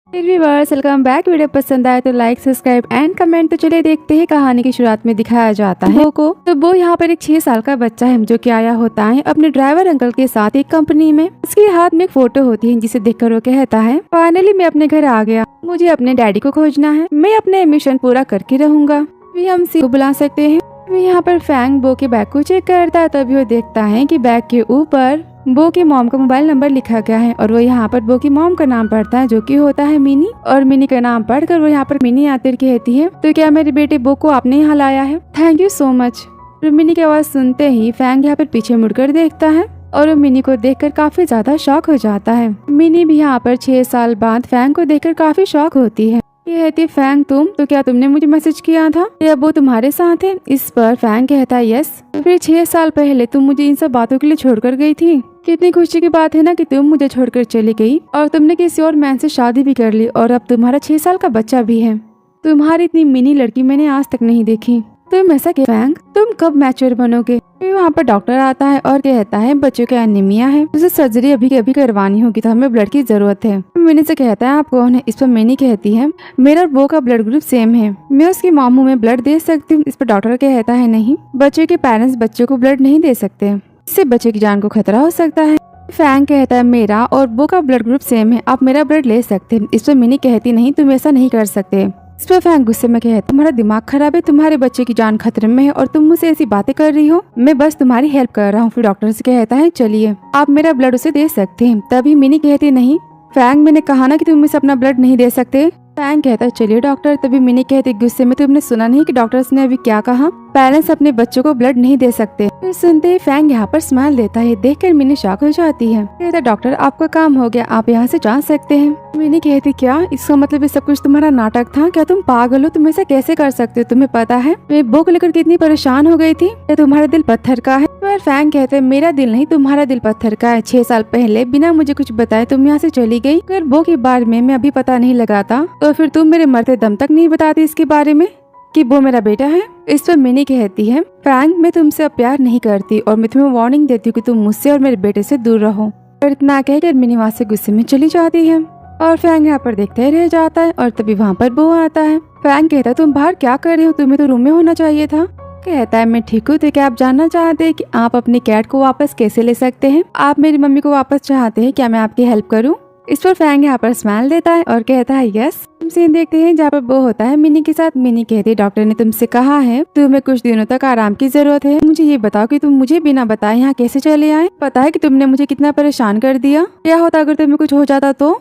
Viewers, welcome back. Video पसंद आए तो लाइक, सब्सक्राइब एंड कमेंट। तो चलिए देखते हैं। कहानी की शुरुआत में दिखाया जाता है बो को। तो वो यहाँ पर एक 6 साल का बच्चा है जो कि आया होता है अपने ड्राइवर अंकल के साथ एक कंपनी में। उसके हाथ में एक फोटो होती है जिसे देखकर वो कहता है, फाइनली मैं अपने घर आ गया, मुझे अपने डैडी को खोजना है, मैं अपने मिशन पूरा करके रहूंगा। भी हम सी को बुला सकते हैं। यहाँ पर फैंग बो के बैग को चेक करता है, तभी वो देखता है कि बैग के ऊपर बो की मॉम का मोबाइल नंबर लिखा गया है और वो यहाँ पर बो की मॉम का नाम पढ़ता है जो कि होता है मिनी। और मिनी का नाम पढ़कर वो यहाँ पर मिनी आतिर कहती है, तो क्या मेरे बेटे बो को आपने यहाँ लाया है? Thank you so much. Mini की आवाज सुनते ही फैंग यहाँ पर पीछे मुड़कर देखता है और वो मिनी को देखकर काफी ज्यादा शॉक हो जाता है। मिनी भी यहाँ पर 6 साल बाद फैंग को देखकर काफी शॉक होती है। ये कहती, फैंग तुम तो क्या तुमने मुझे मैसेज किया था या वो तुम्हारे साथ है? इस पर फैंग कहता है, यस। फिर 6 साल पहले तुम मुझे इन सब बातों के लिए छोड़कर गई थी। कितनी खुशी की बात है ना कि तुम मुझे छोड़कर चली गई और तुमने किसी और मैन से शादी भी कर ली और अब तुम्हारा 6 साल का बच्चा भी है। तुम्हारी इतनी मिनी लड़की मैंने आज तक नहीं देखी। तुम ऐसा क्या फैंग, तुम कब मैच्योर बनोगे? वहाँ पर डॉक्टर आता है और कहता है बच्चों का एनीमिया है, उसे सर्जरी अभी करवानी होगी तो हमें ब्लड की जरूरत है। मिनी से कहता है आप कौन है? इस पर मिनी कहती है मेरा और वो का ब्लड ग्रुप सेम है, मैं उसकी मामू में ब्लड दे सकती हूँ। इस पर डॉक्टर कहता है नहीं, बच्चे के पेरेंट्स बच्चों को ब्लड नहीं दे सकते, इससे बच्चे की जान को खतरा हो सकता है। फैंग कहता है मेरा और वो का ब्लड ग्रुप सेम है, आप मेरा ब्लड ले सकते हैं। इस पर मिनी कहती नहीं, तुम ऐसा नहीं कर सकते। इस पर फैंग गुस्से में कहता, तुम्हारा दिमाग खराब है, तुम्हारे बच्चे की जान खतरे में है और तुम मुझसे ऐसी बातें कर रही हो, मैं बस तुम्हारी हेल्प कर रहा हूँ। फिर डॉक्टर से कहता है चलिए आप मेरा ब्लड उसे दे सकते हैं। तभी मिनी कहती नहीं फैंग, मैंने कहा ना कि तुम मुझसे अपना ब्लड नहीं दे सकते। फैंग कहता है चलिए डॉक्टर। तभी मिनी कहती गुस्से में, तुमने सुना नहीं कि डॉक्टर्स ने अभी क्या कहा? पेरेंट्स अपने बच्चों को ब्लड नहीं दे सकते। फिर सुनते ही फैंग यहाँ पर स्माइल देता है। देखकर मिनी शॉक हो जाती है। कहता डॉक्टर आपका काम हो गया, आप यहाँ से जा सकते हैं। मिनी कहती क्या इसका मतलब ये सब कुछ तुम्हारा नाटक था? क्या तुम पागल हो? तुम ऐसा कैसे कर सकते हो? तुम्हें पता है मैं बो को लेकर कितनी परेशान हो गई थी? क्या तुम्हारा दिल पत्थर का है? पर फैंग कहते हैं मेरा दिल नहीं, तुम्हारा दिल पत्थर का है। 6 साल पहले बिना मुझे कुछ बताए तुम यहाँ से चली गई। अगर बो के बारे में मैं अभी पता नहीं लगाता तो फिर तुम मेरे मरते दम तक नहीं बताती इसके बारे में कि वो मेरा बेटा है। इस पर मिनी कहती है फैंग, मैं तुमसे अब प्यार नहीं करती और मैं तुम्हें वार्निंग देती हूँ कि तुम मुझसे और मेरे बेटे से दूर रहो। और इतना कहकर मिनी वहाँ से गुस्से में चली जाती है और फैंग यहाँ पर देखते ही रह जाता है। और तभी वहाँ पर बो आता है। फैंग कहता है तुम बाहर क्या कर रहे हो? तुम्हें तो रूम में होना चाहिए था। कहता है मैं ठीक हूँ। तो क्या आप जानना चाहते हैं कि आप अपनी कैट को वापस कैसे ले सकते हैं? आप मेरी मम्मी को वापस चाहते हैं, क्या मैं आपकी हेल्प करूँ? इस पर फैंग यहाँ पर स्माइल देता है और कहता है यस। हम सीन देखते हैं जहाँ पर वो होता है मिनी के साथ। मिनी कहती है डॉक्टर ने तुमसे कहा है तुम्हें कुछ दिनों तक आराम की जरूरत है। मुझे ये बताओ कि तुम मुझे बिना बताए यहाँ कैसे चले आए? पता है कि तुमने मुझे कितना परेशान कर दिया। क्या होता अगर तुम्हें कुछ हो जाता तो?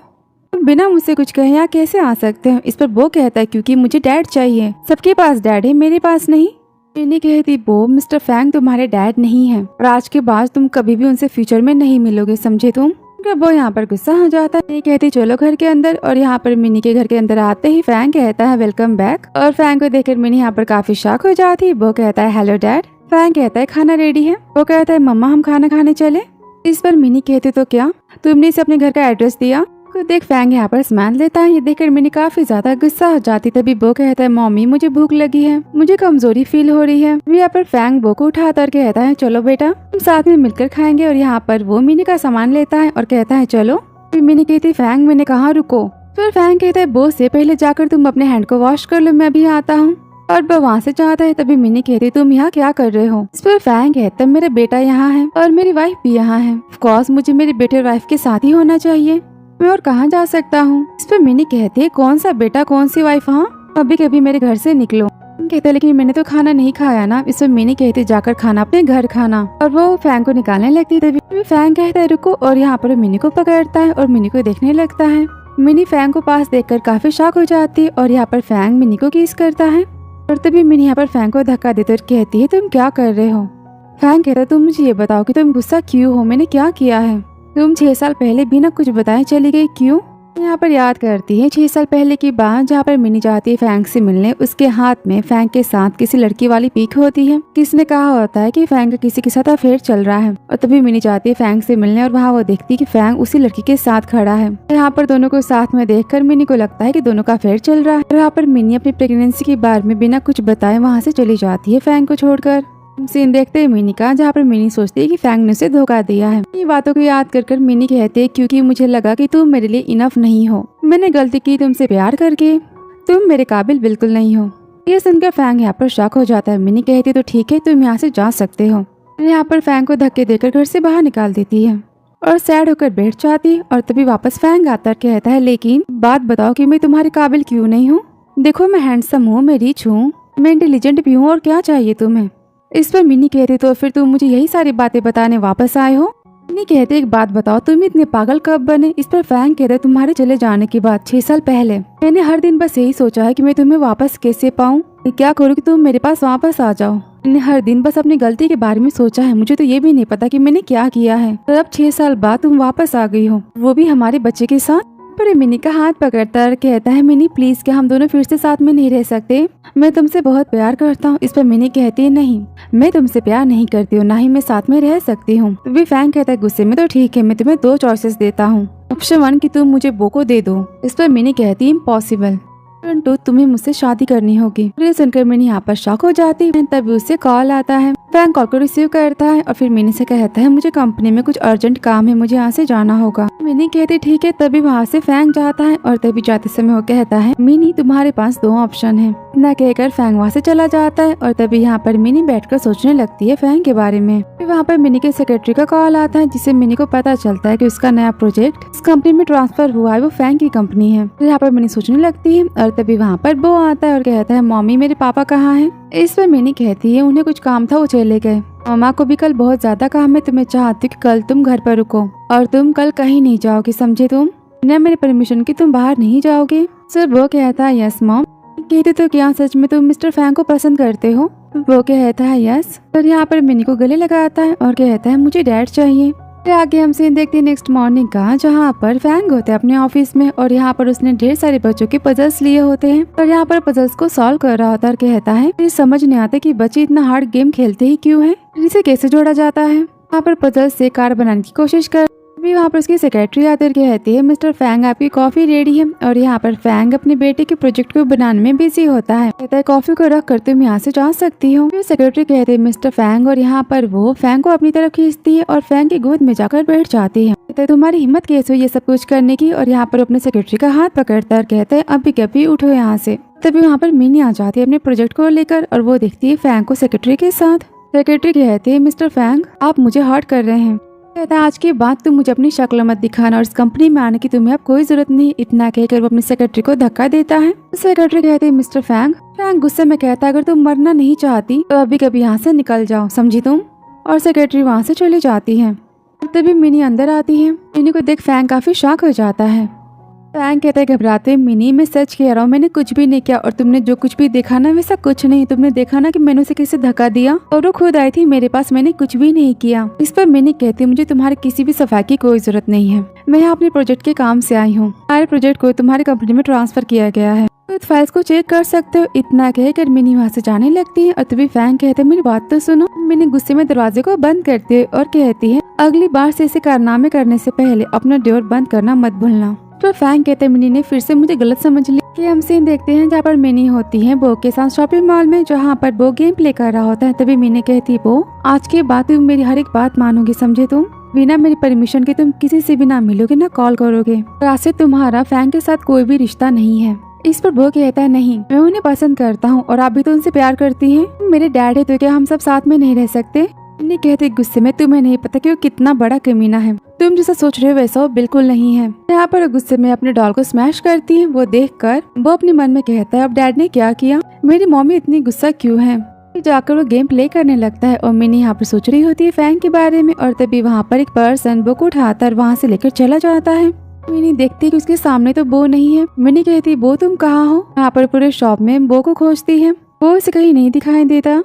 तुम बिना मुझसे कुछ कहे यहाँ कैसे आ सकते हो? इस पर वो कहता है क्योंकि मुझे डैड चाहिए। सबके पास डैड है, मेरे पास नहीं। मिनी कहती वो मिस्टर फैंग तुम्हारे डैड नहीं है और आज के बाद तुम कभी भी उनसे फ्यूचर में नहीं मिलोगे, समझे तुम? वो यहाँ पर गुस्सा हो जाता है। कहती चलो घर के अंदर। और यहाँ पर मिनी के घर के अंदर आते ही फैंग कहता है वेलकम बैक। और फैंग को देखकर मिनी यहाँ पर काफी शॉक हो जाती है। वो कहता है हेलो डैड। फैंग कहता है खाना रेडी है। वो कहता है मम्मा हम खाना खाने चले। इस पर मिनी कहती तो क्या तुमने इसे अपने घर का एड्रेस दिया? तो देख फैंग यहाँ पर स्माइल देता है। ये देखकर मिनी काफी ज्यादा गुस्सा हो जाती। तभी वो कहता है मम्मी मुझे भूख लगी है, मुझे कमजोरी फील हो रही है। यहाँ पर फैंग वो को उठाता और कहता है चलो बेटा हम साथ में मिलकर खाएंगे। और यहाँ पर वो मिनी का सामान लेता है और कहता है चलो। फिर मिनी कहती फैंग मैंने कहा रुको। फिर फैंग कहता है वो से पहले जाकर तुम अपने हैंड को वॉश कर लो, मैं अभी आता हूँ। और वो वहाँ से जाता है। तभी मिनी कहती तुम यहाँ क्या कर रहे हो? इस पर फैंग कहता है मेरा बेटा यहाँ है और मेरी वाइफ भी यहाँ है। ऑफ कोर्स मुझे मेरे बेटे और वाइफ के साथ ही होना चाहिए, मैं और कहाँ जा सकता हूँ? इस पर मिनी कहती है कौन सा बेटा कौन सी वाइफ? हाँ अभी कभी मेरे घर से निकलो। कहते लेकिन मैंने तो खाना नहीं खाया ना। इस पर मिनी कहती जाकर खाना अपने घर खाना। और वो फैंग को निकालने लगती। तभी फैंग कहता है रुको और यहाँ पर मिनी को पकड़ता है और मिनी को देखने लगता है। मिनी फैंग को पास देखकर काफी शॉक हो जाती है और यहाँ पर फैंग मिनी को किस करता है। और तभी मिनी यहाँ पर फैंग को धक्का देते और कहती है तुम क्या कर रहे हो? फैंग कहता है तुम मुझे ये बताओ कि तुम गुस्सा क्यों हो? मैंने क्या किया है? तुम 6 साल पहले बिना कुछ बताए चली गई, क्यों? यहाँ पर याद करती है 6 साल पहले की बात जहाँ पर मिनी जाती है फैंग से मिलने। उसके हाथ में फैंग के साथ किसी लड़की वाली पीक होती है। किसने कहा होता है कि फैंग का किसी के साथ अफेयर चल रहा है। और तभी मिनी जाती है फैंग से मिलने और वहाँ वो देखती है कि फैंग उसी लड़की के साथ खड़ा है। यहाँ पर दोनों को साथ में देखकर मिनी को लगता है कि दोनों का अफेयर चल रहा है। और यहाँ पर मिनी अपनी प्रेगनेंसी के बारे में बिना कुछ बताए वहाँ से चली जाती है फैंग को छोड़कर। सीन देखते हैं मिनी का, जहाँ पर मिनी सोचती है कि फैंग ने उसे धोखा दिया है। ये बातों को याद कर मिनी कहते है क्योंकि मुझे लगा कि तुम मेरे लिए इनफ नहीं हो, मैंने गलती की तुमसे प्यार करके, तुम मेरे काबिल बिल्कुल नहीं हो। ये सुनकर फैंग यहाँ पर शॉक हो जाता है। मिनी कहती तो ठीक है, तुम यहाँ से जा सकते हो। यहाँ पर फैंग को धक्के देकर घर से बाहर निकाल देती है और सैड होकर बैठ जाती। और तभी वापस फैंग आता कहता है लेकिन बात बताओ कि मैं तुम्हारे काबिल क्यों नहीं हूँ। देखो मैं हैंडसम हूँ, मैं रिच हूँ, मैं इंटेलिजेंट भी हूँ, और क्या चाहिए तुम्हें। इस पर मिनी कहती तो फिर तुम मुझे यही सारी बातें बताने वापस आए हो। मिनी कहते एक बात बताओ, तुम इतने पागल कब बने। इस पर फैंग कहते तुम्हारे चले जाने के बाद 6 साल पहले मैंने हर दिन बस यही सोचा है कि मैं तुम्हें वापस कैसे पाऊँ, क्या करूँ कि तुम मेरे पास वापस आ जाओ। मैंने हर दिन बस अपनी गलती के बारे में सोचा है, मुझे तो ये भी नहीं पता कि मैंने क्या किया है। और अब 6 साल बाद तुम वापस आ गई हो, वो भी हमारे बच्चे के साथ। पर मिनी का हाथ पकड़ता कहता है मिनी प्लीज, क्या हम दोनों फिर से साथ में नहीं रह सकते, मैं तुमसे बहुत प्यार करता हूँ। इस पर मिनी कहती है नहीं, मैं तुमसे प्यार नहीं करती हूँ, ना ही मैं साथ में रह सकती हूँ। तभी फैंग कहता है गुस्से में तो ठीक है, मैं तुम्हें 2 चॉइसेस देता हूँ। ऑप्शन 1 कि तुम मुझे बो को दे दो। इस पर मिनी कहती है इम्पॉसिबल, ऑप्शन 2 तुम्हें मुझसे शादी करनी होगी। ये सुनकर मिनी यहाँ पर शॉक हो जाती है। तभी उससे कॉल आता है, फैंग कॉल को रिसीव करता है और फिर मिनी से कहता है मुझे कंपनी में कुछ अर्जेंट काम है, मुझे यहाँ से जाना होगा। मिनी कहती ठीक है। तभी वहाँ से फैंग जाता है और तभी जाते समय वो कहता है मिनी तुम्हारे पास 2 ऑप्शन है। न कहकर फैंग वहाँ से चला जाता है और तभी यहाँ पर मिनी बैठकर सोचने लगती है फैंग के बारे में। फिर वहाँ पर मिनी के सेक्रेटरी का कॉल आता है, जिससे मिनी को पता चलता है कि उसका नया प्रोजेक्ट इस कंपनी में ट्रांसफर हुआ है, वो फैंग की कंपनी है। तो यहाँ पर मिनी सोचने लगती है और तभी वहाँ पर बो आता है और कहता है मम्मी मेरे पापा कहाँ हैं। इस पर मिनी कहती है उन्हें कुछ काम था, वो चले गए। मामा को भी कल बहुत ज्यादा काम है, तो मैं चाहती हूँ कि कल तुम घर पर रुको और तुम कल कहीं नहीं जाओगे, समझे तुम, न मेरे परमिशन की तुम बाहर नहीं जाओगे। सर वो कहता है यस मॉम। कहते तो क्या सच में तुम मिस्टर फैंग को पसंद करते हो। वो कहता है यस। और यहाँ पर मिनी को गले लगाता है और कहता है मुझे डैड चाहिए। फिर आगे हम सीन देखते हैं नेक्स्ट मॉर्निंग का, जहाँ पर फैंग होता है अपने ऑफिस में और यहाँ पर उसने ढेर सारे बच्चों के पजल्स लिए होते हैं और यहाँ पर पजल्स को सॉल्व कर रहा होता है और कहता है मुझे समझ नहीं आता कि बच्चे इतना हार्ड गेम खेलते ही क्यों हैं, इसे कैसे जोड़ा जाता है। यहाँ पर पजल्स से कार बनाने की कोशिश कर अभी वहाँ पर उसकी सेक्रेटरी आकर कहती है मिस्टर फैंग आपकी कॉफी रेडी है। और यहाँ पर फैंग अपने बेटे के प्रोजेक्ट को बनाने में बिजी होता है। कहता है कॉफी को रख कर तुम यहाँ से जा सकती हो। फिर सेक्रेटरी कहते हैं मिस्टर फैंग और यहाँ पर वो फैंग को अपनी तरफ खींचती है और फैंग की गोद में जाकर बैठ जाती है। कहता है तुम्हारी हिम्मत कैसे हुई ये सब कुछ करने की। और यहाँ पर अपने सेक्रेटरी का हाथ पकड़ता है और कहता है अभी कभी उठो यहाँ से। तभी वहाँ पर मिनी आ जाती है अपने प्रोजेक्ट को लेकर और वो देखती है फैंग को सेक्रेटरी के साथ। सेक्रेटरी कहते हैं मिस्टर फैंग आप मुझे हर्ट कर रहे हैं। कहता है आज के बाद तुम मुझे अपनी शक्ल मत दिखाना और इस कंपनी में आने की तुम्हें अब कोई जरूरत नहीं। इतना कहकर वो अपने सेक्रेटरी को धक्का देता है। सेक्रेटरी कहते हैं मिस्टर फैंग। फैंग गुस्से में कहता है अगर तुम मरना नहीं चाहती तो अभी कभी यहाँ से निकल जाओ, समझी तुम। और सेक्रेटरी वहाँ से चली जाती है। तभी मिनी अंदर आती है। मिनी को देख फैंग काफी शॉक हो जाता है। फैंग कहता है घबराते मिनी मैं सच कह रहा हूँ, मैंने कुछ भी नहीं किया और तुमने जो कुछ भी देखा ना वैसा कुछ नहीं। तुमने देखा ना कि मैंने उसे कैसे धक्का दिया और वो खुद आई थी मेरे पास, मैंने कुछ भी नहीं किया। इस पर मिनी कहती मुझे तुम्हारे किसी भी सफाई की कोई जरूरत नहीं है, मैं यहाँ अपने प्रोजेक्ट के काम से आई हूँ। हमारे प्रोजेक्ट को तुम्हारी कंपनी में ट्रांसफर किया गया है, तो फाइल्स को चेक कर सकते हो। इतना कहकर मिनी वहाँ से जाने लगती है और तभी फैंग कहते मेरी बात तो सुनो। मिनी गुस्से में दरवाजे को बंद करती है और कहती है अगली बार से ऐसे कारनामे करने से पहले अपना डोर बंद करना मत भूलना। तो फैंग कहते हैं मिनी ने फिर से मुझे गलत समझ लिया। कि हम सीन देखते हैं जहाँ पर मिनी होती है बो के साथ शॉपिंग मॉल में, जहाँ पर बो गेम प्ले कर रहा होता है। तभी मिनी कहती है बो आज के बाद तुम मेरी हर एक बात मानोगी, समझे तुम। बिना मेरी परमिशन के तुम किसी से भी ना मिलोगे ना कॉल करोगे। और आज से तुम्हारा फैंग के साथ कोई भी रिश्ता नहीं है। इस पर बो कहता है नहीं, मैं उन्हें पसंद करता हूँ और आप भी तो उनसे प्यार करती हैं। मेरे डैड है तो क्या हम सब साथ में नहीं रह सकते। मिनी कहते गुस्से में तुम्हें नहीं पता कि वो कितना बड़ा कमीना है, तुम जैसा सोच रहे हो वैसा वो बिल्कुल नहीं है। यहाँ पर गुस्से में अपने डॉल को स्मैश करती है। वो देखकर वो अपने मन में कहता है अब डैड ने क्या किया, मेरी मम्मी इतनी गुस्सा क्यों है। जाकर वो गेम प्ले करने लगता है और मिनी यहाँ पर सोच रही होती है फैंग के बारे में। और तभी वहाँ पर एक पर्सन बो को उठाता है और वहाँ से लेकर चला जाता है। मिनी देखती है कि उसके सामने तो बो नहीं है। मिनी कहती है बो तुम कहाँ हो। यहाँ पर पूरे शॉप में बो को खोजती है, वो उसे कहीं नहीं दिखाई देता।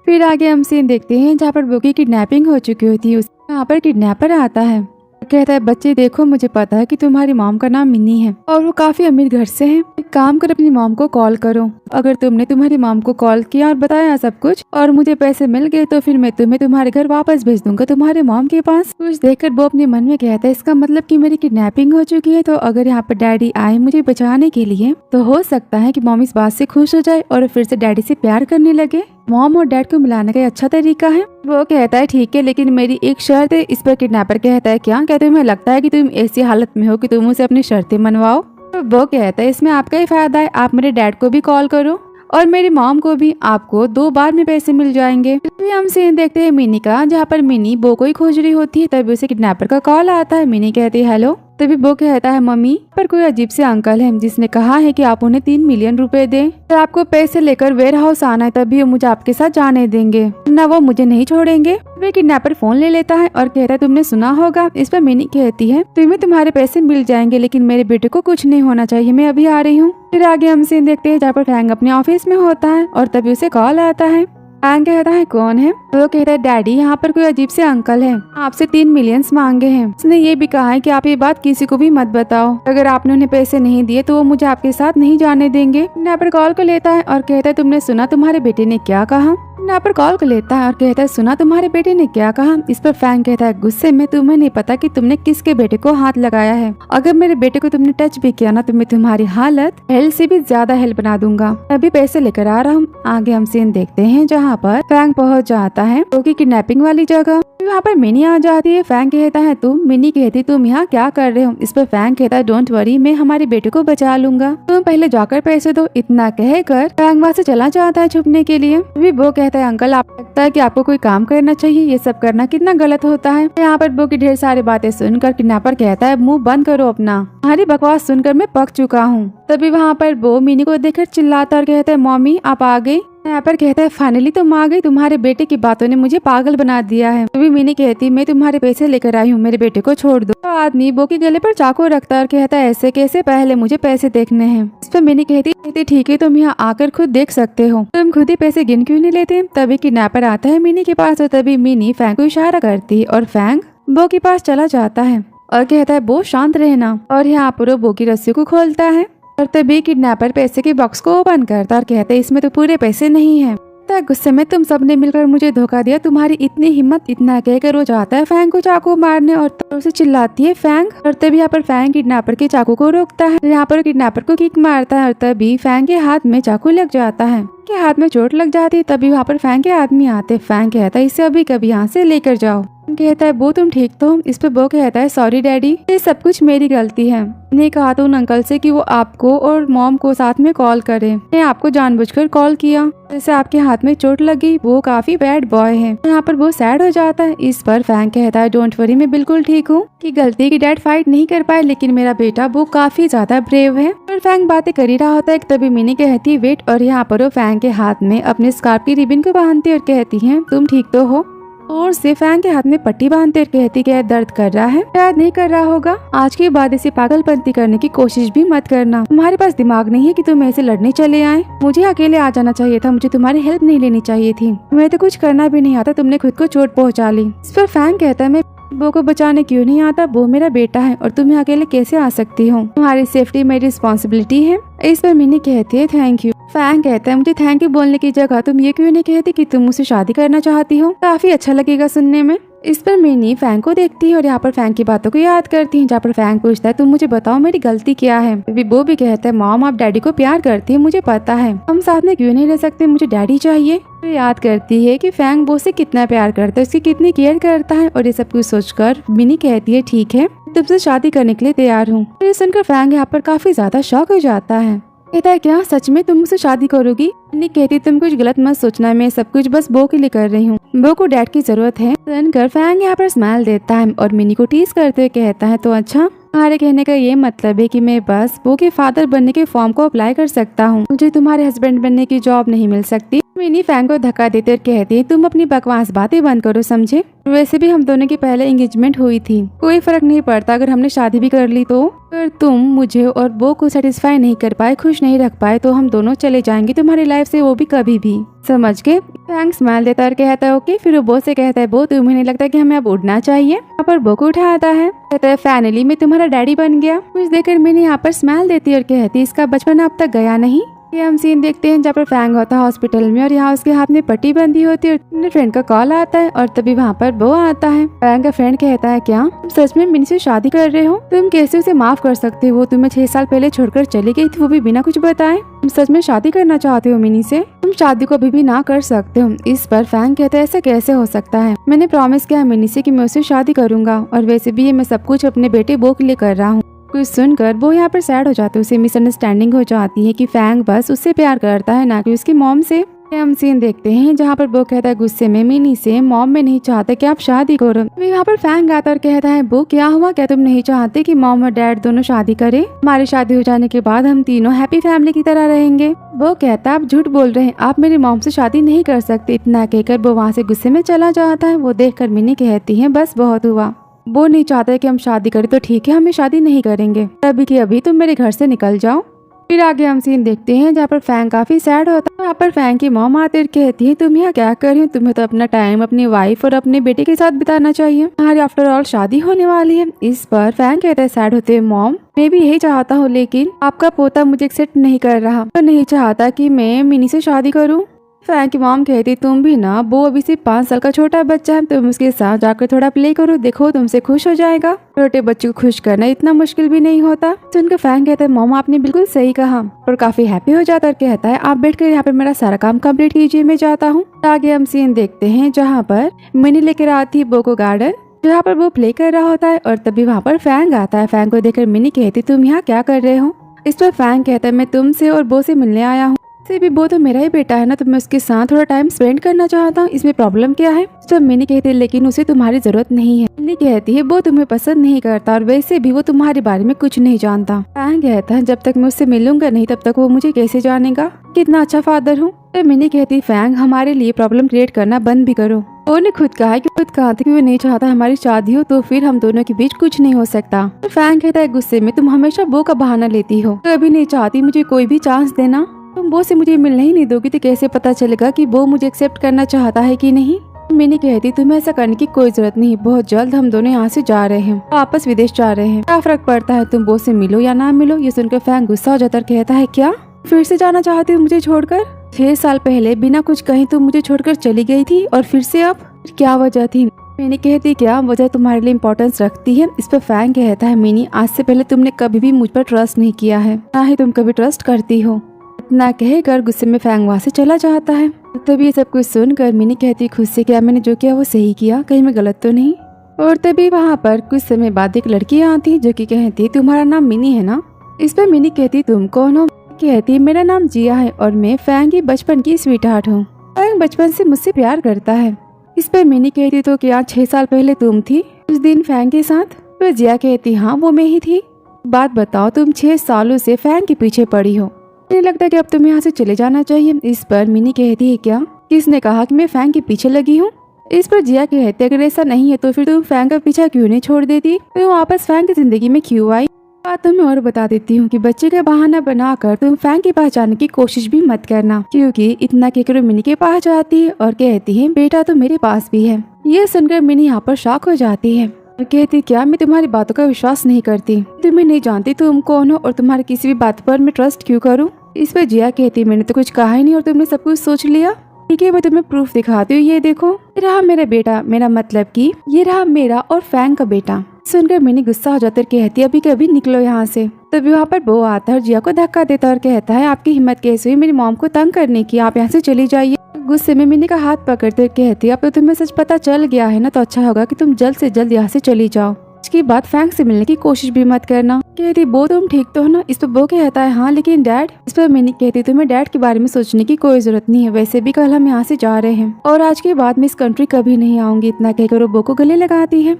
फिर आगे हम सीन देखते हैं जहाँ पर बो की किडनैपिंग हो चुकी होती है। यहाँ पर किडनैपर आता है, कहता है बच्चे देखो मुझे पता है कि तुम्हारी मॉम का नाम मिनी है और वो काफी अमीर घर से है। एक काम कर अपनी मॉम को कॉल करो। अगर तुमने तुम्हारी मॉम को कॉल किया और बताया सब कुछ और मुझे पैसे मिल गए तो फिर मैं तुम्हें तुम्हारे घर वापस भेज दूंगा तुम्हारे मॉम के पास। कुछ देखकर वो अपने मन में कहता है इसका मतलब कि मेरी किडनैपिंग हो चुकी है, तो अगर यहाँ पर डैडी आए मुझे बचाने के लिए तो हो सकता है कि मॉम इस बात से खुश हो जाए और फिर से डैडी से प्यार करने लगे। मॉम और डैड को मिलाने का अच्छा तरीका है। वो कहता है ठीक है, लेकिन मेरी एक शर्त है। इस पर किडनैपर कहता है क्या तुम्हें लगता है कि तुम ऐसी हालत में हो कि तुम उसे अपनी शर्तें मनवाओ? तो वो कहता है इसमें आपका ही फायदा है, आप मेरे डैड को भी कॉल करो और मेरी मॉम को भी, आपको 2 बार में पैसे मिल जाएंगे। फिर हम सीन देखते हैं मिनी का, जहाँ पर मिनी बो को ही खोज रही होती है। तभी उसे किडनैपर का कॉल आता है। मिनी कहती है हेलो। तभी वो कहता है मम्मी, पर कोई अजीब से अंकल है जिसने कहा है कि आप उन्हें 3 मिलियन रुपए दें, तो आपको पैसे लेकर वेयर हाउस आना है, तभी वो मुझे आपके साथ जाने देंगे, ना वो मुझे नहीं छोड़ेंगे। वे किडनैपर फोन ले लेता है और कहता है तुमने सुना होगा। इस पर मिनी कहती है तुम्हें तुम्हारे पैसे मिल जाएंगे, लेकिन मेरे बेटे को कुछ नहीं होना चाहिए, मैं अभी आ रही हूँ। फिर आगे हम सीन देखते हैं जहाँ पर फैंग अपने ऑफिस में होता है और तभी उसे कॉल आता है। फैंग कहता है कौन है? तो वो कहता है डैडी, यहाँ पर कोई अजीब से अंकल है, आपसे 3 मिलियन मांगे हैं। उसने ये भी कहा है कि आप ये बात किसी को भी मत बताओ, अगर आपने उन्हें पैसे नहीं दिए तो वो मुझे आपके साथ नहीं जाने देंगे। किडनैपर कॉल को लेता है और कहता है तुमने सुना तुम्हारे बेटे ने क्या कहा? किडनैपर कॉल को लेता है और कहता है सुना तुम्हारे बेटे ने क्या कहा? इस पर फैंग कहता है गुस्से में, तुम्हें नहीं पता कि तुमने किसके बेटे को हाथ लगाया है। अगर मेरे बेटे को तुमने टच भी किया ना तो मैं तुम्हारी हालत हेल से भी ज्यादा हेल बना दूंगा। अभी पैसे लेकर आ रहा हूँ। आगे हम सीन देखते हैं जहाँ पर फैंग पहुँच जाता है क्योंकि किडनैपिंग वाली जगह। वहाँ पर मिनी आ जाती है। फैंग कहता है तुम? मिनी कहती तुम यहाँ क्या कर रहे हो? इस पर फैंग कहता है डोंट वरी, मैं हमारे बेटे को बचा लूंगा, तुम पहले जाकर पैसे दो। इतना कहकर फैंग वहाँ से चला जाता है छुपने के लिए। अभी वो कहता है अंकल, आप लगता है कि आपको कोई काम करना चाहिए, ये सब करना कितना गलत होता है। यहाँ पर वो की ढेर सारी बातें सुनकर किडनैपर कहता है मुंह बंद करो अपना, तुम्हारी बकवास सुनकर मैं पक चुका हूँ। तभी वहाँ पर वो मिनी को देखकर चिल्लाता और कहता है मम्मी आप आ गई। यहाँ पर कहता है फाइनली तुम आ गई, तुम्हारे बेटे की बातों ने मुझे पागल बना दिया है। तभी मिनी कहती मैं तुम्हारे पैसे लेकर आई हूँ, मेरे बेटे को छोड़ दो। तो आदमी वो के गले पर चाकू रखता है और कहता है ऐसे कैसे, पहले मुझे पैसे देखने हैं। इस पर मिनी कहती ठीक है, तुम यहाँ आकर खुद देख सकते हो, तुम खुद ही पैसे गिन क्यों नहीं लेते? तभी किडनैपर आता है मिनी के पास और तभी मिनी फैंग को इशारा करती है और फैंग बो के पास चला जाता है और कहता है बो शांत रहना। और यहाँ पर वो बो की रस्सी को खोलता है और तभी किडनैपर पैसे के बॉक्स को ओपन करता और कहता है इसमें तो पूरे पैसे नहीं है। गुस्से में तुम सबने मिलकर मुझे धोखा दिया, तुम्हारी इतनी हिम्मत, इतना कहकर वो जाता है फैंग को चाकू मारने और उसे चिल्लाती है फैंग। और तभी यहाँ पर फैंग किडनैपर के चाकू को रोकता है। यहाँ पर किडनैपर को किक मारता है और तभी फैंग के हाथ में चाकू लग जाता है, के हाथ में चोट लग जाती है। तभी वहाँ पर फैंग के आदमी आते। फैंग कहता है इसे अभी कभी यहाँ से लेकर जाओ। कहता है वो तुम ठीक तो? इस पे वो कहता है सॉरी डैडी, ये सब कुछ मेरी गलती है। मैंने कहा था उन अंकल से कि वो आपको और मॉम को साथ में कॉल करें, मैंने आपको जानबूझकर कॉल किया, जैसे आपके हाथ में चोट लगी, वो काफी बैड बॉय है। यहाँ पर वो सैड हो जाता है। इस पर फैंग कहता है डोंट वरी, मैं बिल्कुल ठीक हूँ कि गलती की डैड फाइट नहीं कर पाए, लेकिन मेरा बेटा वो काफी ज्यादा ब्रेव है। और फैंग बातें कर ही रहा होता है तभी मिनी कहती है वेट, और यहाँ पर वो फैंग के हाथ में अपने स्कार्फ की रिबन को बांधती और कहती है तुम ठीक तो हो? और से फैंग के हाथ में पट्टी बांधते और कहती कि दर्द कर रहा है? शायद नहीं कर रहा होगा, आज के बाद इसे पागलपंती करने की कोशिश भी मत करना, तुम्हारे पास दिमाग नहीं है कि तुम ऐसे लड़ने चले आए। मुझे अकेले आ जाना चाहिए था, मुझे तुम्हारी हेल्प नहीं लेनी चाहिए थी, तुम्हें तो कुछ करना भी नहीं आता, तुमने खुद को चोट पहुँचा ली। इस पर फैंग कहता है मैं बो को बचाने क्यों नहीं आता, वो मेरा बेटा है और तुम यहाँ अकेले कैसे आ सकती हो, तुम्हारी सेफ्टी मेरी रिस्पॉन्सिबिलिटी है। इस पर मिनी कहती है थैंक यू। फैंग कहता है मुझे थैंक यू बोलने की जगह तुम ये क्यों नहीं कहती कि तुम मुझसे शादी करना चाहती हो, काफी अच्छा लगेगा सुनने में। इस पर मिनी फैंग को देखती है और यहाँ पर फैंग की बातों को याद करती है, जहाँ पर फैंग पूछता है तुम मुझे बताओ मेरी गलती क्या है। वो भी कहता है मॉम आप डैडी को प्यार करती है, मुझे पता है, हम साथ में क्यों नहीं रह सकते, मुझे डैडी चाहिए। तो याद करती है कि फैंग बो से कितना प्यार करता है, उसकी कितनी केयर करता है। और ये सब कुछ सोचकर मिनी कहती है ठीक है, तुमसे शादी करने के लिए तैयार हूँ। तो ये सुनकर फैंग यहाँ पर काफी ज्यादा शॉक हो जाता है। कहता है क्या सच में तुम मुझसे शादी करोगी? मिनी कहती तुम कुछ गलत मत सोचना, मैं सब कुछ बस बो के लिए कर रही हूँ, बो को डैड की जरूरत है। सुनकर फैंग यहाँ पर स्माइल देता है और मिनी को टीज करते हुए कहता है तो अच्छा, तुम्हारे कहने का ये मतलब है कि मैं बस बो के फादर बनने के फॉर्म को अप्लाई कर सकता हूँ, मुझे तुम्हारे हस्बैंड बनने की जॉब नहीं मिल सकती। मिनी फैंग को धक्का देते और कहती है तुम अपनी बकवास बातें बंद करो, समझे? वैसे भी हम दोनों की पहले एंगेजमेंट हुई थी, कोई फर्क नहीं पड़ता अगर हमने शादी भी कर ली तो। अगर तुम मुझे और वो को सेटिस्फाई नहीं कर पाए, खुश नहीं रख पाए, तो हम दोनों चले जाएंगे तुम्हारी लाइफ से, वो भी कभी भी, समझ के? फैंग स्माइल देता और कहता है ओके। फिर वो बो से कहता है बो तुम्हें नहीं लगता कि हमें अब उड़ना चाहिए? यहाँ पर बो को उठाता है, कहता है फाइनली मैं तुम्हारा डैडी बन गया। कुछ देकर मैंने यहाँ पर स्माइल देती और कहती इसका बचपन अब तक गया नहीं, ये हम सीन देखते हैं जहाँ पर फैंग होता है हॉस्पिटल में और यहाँ उसके हाथ में पट्टी बंधी होती है और अपने फ्रेंड का कॉल आता है और तभी वहाँ पर वो आता है। फैंग का फ्रेंड कहता है क्या तुम सच में मिनी से शादी कर रहे हो? तुम कैसे उसे माफ कर सकते हो? तुम्हें 6 साल पहले छोड़कर चली गई थी, वो भी बिना कुछ बताए। तुम सच में शादी करना चाहते हो मिनी से? तुम शादी को अभी भी ना कर सकते हो। इस पर फैंग कहता है ऐसा कैसे हो सकता है? मैंने प्रॉमिस किया है मिनी से कि मैं उससे शादी करूंगा और वैसे भी ये मैं सब कुछ अपने बेटे बो के लिए कर रहा हूँ। कुछ सुनकर वो यहाँ पर सैड हो जाते हैं। उसे मिसअंडरस्टैंडिंग हो जाती है कि फैंग बस उससे प्यार करता है ना कि उसकी मॉम से। हम सीन देखते हैं जहाँ पर वो कहता है गुस्से में मिनी से, मॉम मैं नहीं चाहता कि आप शादी करो। यहाँ पर फैंग आता और कहता है वो क्या हुआ, क्या तुम नहीं चाहते कि मॉम और डैड दोनों शादी करें? हमारी शादी हो जाने के बाद हम तीनों हैप्पी फैमिली की तरह रहेंगे। वो कहता आप झूठ बोल रहे हैं, आप मेरी मॉम से शादी नहीं कर सकते। इतना कहकर वो वहाँ से गुस्से में चला जाता है। वो देखकर मिनी कहती है बस बहुत हुआ, वो नहीं चाहता कि हम शादी करें तो ठीक है, हमें शादी नहीं करेंगे, तभी कि अभी तुम मेरे घर से निकल जाओ। फिर आगे हम सीन देखते हैं जहाँ पर फैंग काफी सैड होता है। यहाँ पर फैंग की मॉम आते कहती है तुम यहाँ क्या कर रही हो? तुम्हें तो अपना टाइम अपनी वाइफ और अपने बेटे के साथ बिताना चाहिए, तुम्हारी आफ्टर ऑल शादी होने वाली है। इस पर फैंग कहता है सैड होते मॉम मैं भी यही चाहता हूँ, लेकिन आपका पोता मुझे एक्सेप्ट नहीं कर रहा, तो नहीं चाहता कि मैं मिनी से शादी करूँ। फैंग की मॉम कहती तुम भी ना, वो अभी सिर्फ 5 साल का छोटा बच्चा है, तुम उसके साथ जाकर थोड़ा प्ले करो, देखो तुमसे खुश हो जाएगा। छोटे बच्चे को खुश करना इतना मुश्किल भी नहीं होता। सुनकर फैंग कहता है मॉम आपने बिल्कुल सही कहा, और काफी हैप्पी हो जाता है और कहता है आप बैठकर यहाँ पर मेरा सारा काम कंप्लीट कीजिए, मैं जाता हूँ। आगे हम सीन देखते हैं जहाँ पर मिनी लेकर आती है बो को गार्डन, जहाँ पर वो प्ले कर रहा होता है और तभी वहाँ पर फैंग आता है। फैंग को देखकर मिनी कहती तुम यहाँ क्या कर रहे हो? इस पर फैंग कहता है मैं तुमसे और बो से मिलने आया हूँ, से भी वो तो मेरा ही बेटा है ना, तो मैं उसके साथ थोड़ा टाइम स्पेंड करना चाहता हूँ, इसमें प्रॉब्लम क्या है? जब मिनी कहती है लेकिन उसे तुम्हारी जरूरत नहीं है। मिनी कहती है वो तुम्हें पसंद नहीं करता और वैसे भी वो तुम्हारे बारे में कुछ नहीं जानता। फैंग कहता है जब तक मैं उससे मिलूंगा नहीं तब तक वो मुझे कैसे जानेगा कितना अच्छा फादर हूँ। तो मिनी कहती फैंग हमारे लिए प्रॉब्लम क्रिएट करना बंद भी करो। वो ने खुद कहा था कि वो नहीं चाहता हमारी शादी हो, तो फिर हम दोनों के बीच कुछ नहीं हो सकता। तो फैंग कहता है गुस्से में तुम हमेशा वो का बहाना लेती हो, कभी नहीं चाहती मुझे कोई भी चांस देना। तुम वो से मुझे मिलने ही नहीं दोगी तो कैसे पता चलेगा कि वो मुझे एक्सेप्ट करना चाहता है कि नहीं? मिनी कहती तुम्हें ऐसा करने की कोई जरूरत नहीं, बहुत जल्द हम दोनों यहाँ से जा रहे हैं, वापस विदेश जा रहे हैं, क्या फर्क पड़ता है तुम वो से मिलो या ना मिलो। ये सुनकर फैंग गुस्सा हो जाता है, कहता है क्या फिर से जाना चाहती हो मुझे छोड़कर? 6 साल पहले बिना कुछ कहे तुम मुझे छोड़कर चली गई थी और फिर से अब क्या वजह थी? मिनी कहती क्या वजह तुम्हारे लिए इम्पोर्टेंस रखती है? इस पर फैंग कहता है मिनी आज से पहले तुमने कभी भी मुझ पर ट्रस्ट नहीं किया है, ना ही तुम कभी ट्रस्ट करती हो। इतना कहकर गुस्से में फैंग वहाँ से चला जाता है। तभी ये सब कुछ सुनकर मिनी कहती खुद से क्या मैंने जो किया वो सही किया, कहीं मैं गलत तो नहीं? और तभी वहाँ पर कुछ समय बाद एक लड़की आती जो कि कहती तुम्हारा नाम मिनी है ना? इस पर मिनी कहती तुम कौन हो? कहती मेरा नाम जिया है और मैं फैंग की बचपन की स्वीटहार्ट हूँ, फैंग बचपन से मुझसे प्यार करता है। इस पर मिनी कहती तो क्या 6 साल पहले तुम थी उस दिन फैंग के साथ? तो जिया कहती हाँ वो मैं ही थी। बात बताओ तुम 6 सालों से फैंग के पीछे पड़ी हो, मुझे लगता है कि अब तुम्हें यहाँ से चले जाना चाहिए। इस पर मिनी कहती है क्या किसने कहा कि मैं फैंग के पीछे लगी हूँ? इस पर जिया कहती अगर ऐसा नहीं है तो फिर तुम फैंग का पीछा क्यों नहीं छोड़ देती, तुम वापस फैंग की जिंदगी में क्यों आई? बात तुम्हें और बता देती हूँ कि बच्चे का बहाना बनाकर तुम फैंग के पास जाने की कोशिश भी मत करना, क्योंकि इतना कहकर मिनी के पास जाती है और कहती है बेटा तो मेरे पास भी है। ये सुनकर मिनी यहाँ पर शॉक हो जाती है और कहती क्या मैं तुम्हारी बातों का विश्वास नहीं करती, तुम्हें नहीं जानती तुम कौन हो और तुम्हारी किसी भी बात पर मैं ट्रस्ट क्यों करूँ? इस पर जिया कहती मैंने तो कुछ कहा ही नहीं और तुमने सब कुछ सोच लिया। ठीक है मैं तुम्हें प्रूफ दिखाती हूँ, ये देखो ये रहा मेरा बेटा, मेरा मतलब कि ये रहा मेरा और फैंग का बेटा। सुनकर मिनी गुस्सा हो जाती कहती अभी कभी निकलो यहाँ से। तभी वहाँ पर वो आता है और जिया को धक्का देता और कहता है आपकी हिम्मत कैसे हुई मेरी मॉम को तंग करने की, आप यहाँ से चली जाइए। गुस्से में मिनी का हाथ पकड़ते कहती अब तो तुम्हें सच पता चल गया है ना, तो अच्छा होगा कि तुम जल्द से जल्द यहाँ से चली जाओ, इसके बाद फैंग से मिलने की कोशिश भी मत करना। कहती वो तुम ठीक तो हो ना? इस पर वो कहता है हाँ लेकिन डैड। इस पर मिनी कहती तुम्हें डैड के बारे में सोचने की कोई जरूरत नहीं है, वैसे भी कल हम यहाँ से जा रहे हैं और आज के बाद मैं इस कंट्री कभी नहीं आऊंगी। इतना कहकर वो बो को गले लगाती है।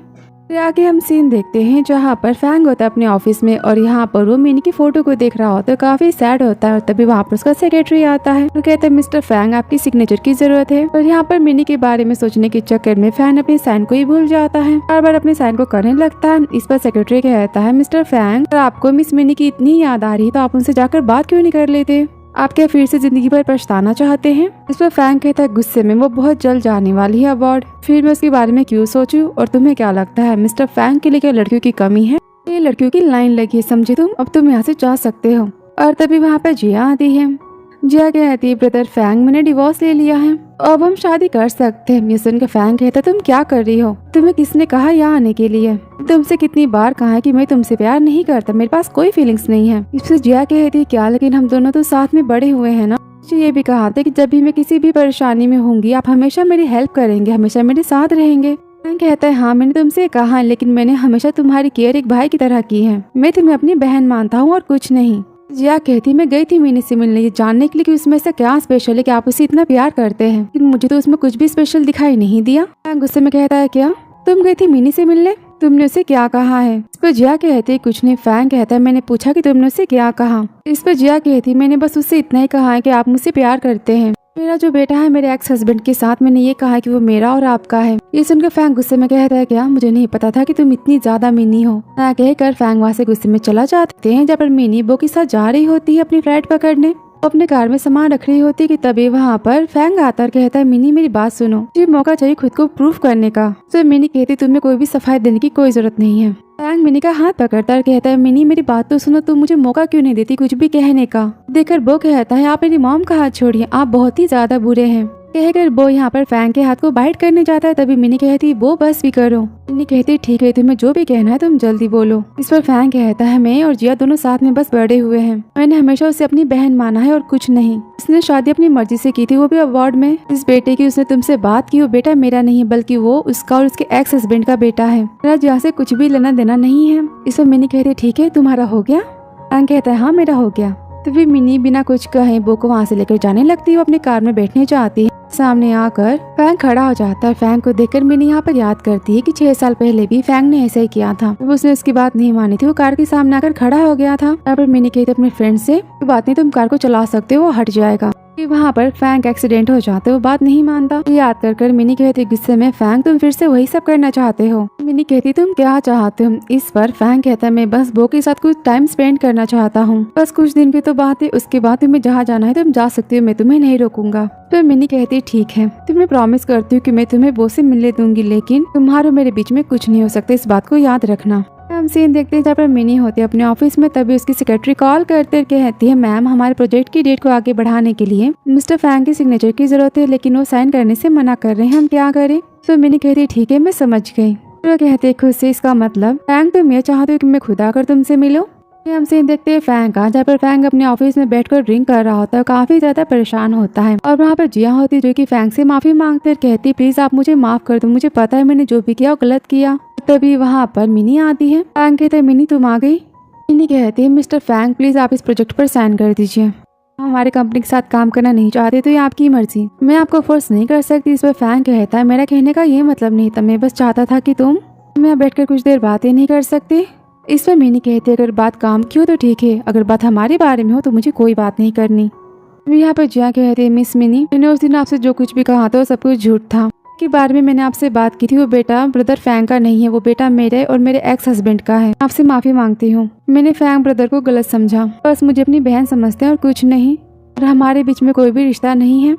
फिर आगे हम सीन देखते हैं जहाँ पर फैंग होता है अपने ऑफिस में और यहाँ पर वो मिनी की फोटो को देख रहा होता है, काफी सैड होता है और तभी वहाँ पर उसका सेक्रेटरी आता है और कहता है मिस्टर फैंग आपकी सिग्नेचर की जरूरत है। और यहाँ पर मिनी के बारे में सोचने के चक्कर में फैंग अपने साइन को ही भूल जाता है, बार बार अपने साइन को करने लगता है। इस पर सेक्रेटरी कहता है मिस्टर फैंग अगर आपको मिस मिनी की इतनी याद आ रही है तो आप उनसे जाकर बात क्यों नहीं कर लेते, आप क्या फिर से जिंदगी भर पछताना चाहते हैं? इस पर फैंग कहता है गुस्से में वो बहुत जल्द जाने वाली है अवार्ड, फिर मैं उसके बारे में क्यों सोचूं? और तुम्हें क्या लगता है मिस्टर फैंग के लिए क्या लड़कियों की कमी है? ये लड़कियों की लाइन लगी है समझे तुम, अब तुम यहाँ से जा सकते हो। और तभी वहाँ पर जिया आती है। जिया कहती है ब्रदर फैंग, मैंने डिवोर्स ले लिया है, अब हम शादी कर सकते हैं। ये सुनकर फैंग कहता तुम क्या कर रही हो, तुम्हें किसने कहा यहाँ आने के लिए, तुमसे कितनी बार कहा है कि मैं तुमसे प्यार नहीं करता, मेरे पास कोई फीलिंग्स नहीं है। इससे जिया कहती क्या, लेकिन हम दोनों तो साथ में बड़े हुए हैं ना। ये भी कहा था कि जब भी मैं किसी भी परेशानी में होंगी आप हमेशा मेरी हेल्प करेंगे, हमेशा मेरे साथ रहेंगे। कहता है हाँ मैंने तुमसे कहा, लेकिन मैंने हमेशा तुम्हारी केयर एक भाई की तरह की है, मैं तुम्हें अपनी बहन मानता हूँ और कुछ नहीं। जिया कहती मैं गई थी मिनी से मिलने, ये जानने के लिए कि उसमें ऐसा क्या स्पेशल है कि आप उसे इतना प्यार करते हैं, लेकिन मुझे तो उसमें कुछ भी स्पेशल दिखाई नहीं दिया। गुस्से में कहता है क्या तुम गई थी मिनी से मिलने, तुमने उसे क्या कहा है। इस पर जिया कहती है कुछ नहीं। फैंग कहता है मैंने पूछा कि तुमने उसे क्या कहा। इस पर जिया कहती मैंने बस उससे इतना ही कहा है कि आप मुझसे प्यार करते हैं, मेरा जो बेटा है मेरे एक्स हस्बैंड के साथ मैंने ये कहा है कि वो मेरा और आपका है। ये सुनकर फैंग गुस्से में कहता है क्या, मुझे नहीं पता था कि तुम इतनी ज्यादा मीनी हो। कहकर फैंग वहाँ से गुस्से में चला जाते हैं। जब पर मीनी बो के साथ जा रही होती है अपनी फ्लाइट पकड़ने, अपने कार में सामान रख रही होती है कि तभी वहाँ पर फैंग आता और कहता है मिनी मेरी बात सुनो, ये मौका चाहिए खुद को प्रूफ करने का। तो मिनी कहती तुम्हें कोई भी सफाई देने की कोई जरूरत नहीं है। फैंग मिनी का हाथ पकड़ता और कहता है मिनी मेरी बात तो सुनो, तुम मुझे मौका क्यों नहीं देती कुछ भी कहने का। देखकर वो कहता है आप मेरी मॉम का हाथ छोड़िए, आप बहुत ही ज्यादा बुरे हैं। कहकर वो यहाँ पर फैंग के हाथ को बाइट करने जाता है, तभी मिनी कहती वो बस भी करो। मिनी कहती ठीक है तुम्हें जो भी कहना है तुम जल्दी बोलो। इस पर फैंग कहता है मैं और जिया दोनों साथ में बस बड़े हुए हैं, मैंने हमेशा उसे अपनी बहन माना है और कुछ नहीं। उसने शादी अपनी मर्जी से की थी, वो भी अवार्ड में। इस बेटे की उसने तुमसे बात की, वो बेटा मेरा नहीं है बल्कि वो उसका और उसके एक्स हस्बैंड का बेटा है, मेरा जिया से कुछ भी लेना देना नहीं है। इस पर मिनी कहती ठीक है तुम्हारा हो गया। फैंग कहता है हाँ मेरा हो गया। तो फिर मिनी बिना कुछ कहे बो को वहाँ से लेकर जाने लगती है, वो अपनी कार में बैठने जाती है। सामने आकर फैंग खड़ा हो जाता है। फैंग को देखकर मिनी यहाँ पर याद करती है कि 6 साल पहले भी फैंग ने ऐसा ही किया था, जब उसने उसकी बात नहीं मानी थी वो कार के सामने आकर खड़ा हो गया था। यहाँ पर मिनी कहती अपने फ्रेंड से बात नहीं तुम कार को चला सकते हो, वो हट जाएगा। वहाँ पर फैंग एक्सीडेंट हो जाते, वो बात नहीं मानता। याद कर मिनी कहती गुस्से में फैंग तुम फिर से वही सब करना चाहते हो। मिनी कहती तुम क्या चाहते हो। इस पर फैंग कहता है मैं बस बो के साथ कुछ टाइम स्पेंड करना चाहता हूँ, बस कुछ दिन की तो बात है, उसके बाद तुम्हें जहाँ जाना है तुम जा सकती हो, मैं तुम्हें नहीं रोकूंगा। तो मिनी कहती ठीक है, तुम्हें प्रॉमिस करती हूँ कि मैं तुम्हें बो से मिलने दूंगी, लेकिन तुम्हारे मेरे बीच में कुछ नहीं हो सकता, इस बात को याद रखना। हम सीन देखते हैं जहाँ पर मिनी होती है अपने ऑफिस में, तभी उसकी सेक्रेटरी कॉल करते कहती है मैम हमारे प्रोजेक्ट की डेट को आगे बढ़ाने के लिए मिस्टर फैंग की सिग्नेचर की जरूरत है, लेकिन वो साइन करने से मना कर रहे हैं, हम क्या करें। तो मिनी कहती ठीक है मैं समझ गई। तो कहते खुद से इसका मतलब फैंग तुम ये चाहते हो कि मैं खुद आकर तुमसे मिलो। हम सीन देखते हैं फैंग का, जहाँ पर फैंग अपने ऑफिस में बैठकर ड्रिंक कर रहा होता है, काफी ज्यादा परेशान होता है। और वहाँ पर जिया होती है जो कि फैंग से माफी मांगते कहती प्लीज आप मुझे माफ कर दो, मुझे पता है मैंने जो भी किया वो गलत किया। तभी वहाँ पर मिनी आती है। फैंग कहते हैं मिनी तुम आ गई। मिनी कहती है मिस्टर फैंग प्लीज आप इस प्रोजेक्ट पर साइन कर दीजिए, हमारे कंपनी के साथ काम करना नहीं चाहते तो ये आपकी मर्जी, मैं आपको फोर्स नहीं कर सकती। इस पर फैंग कहता है मेरा कहने का ये मतलब नहीं था, मैं बस चाहता था कि तुम यहाँ बैठकर कुछ देर बातें नहीं कर सकते। इस पर मिनी कहती है अगर बात काम की हो तो ठीक है, अगर बात हमारे बारे में हो तो मुझे कोई बात नहीं करनी। यहाँ पर जिया कहती है मिस मिनी मैंने उस दिन आपसे जो कुछ भी कहा था वो सब कुछ झूठ था, के बारे में मैंने आपसे बात की थी, वो बेटा ब्रदर फैंग का नहीं है, वो बेटा मेरे और मेरे एक्स हस्बैंड का है, आपसे माफी मांगती हूँ, मैंने फैंग ब्रदर को गलत समझा, बस मुझे अपनी बहन समझते हैं और कुछ नहीं, और हमारे बीच में कोई भी रिश्ता नहीं है।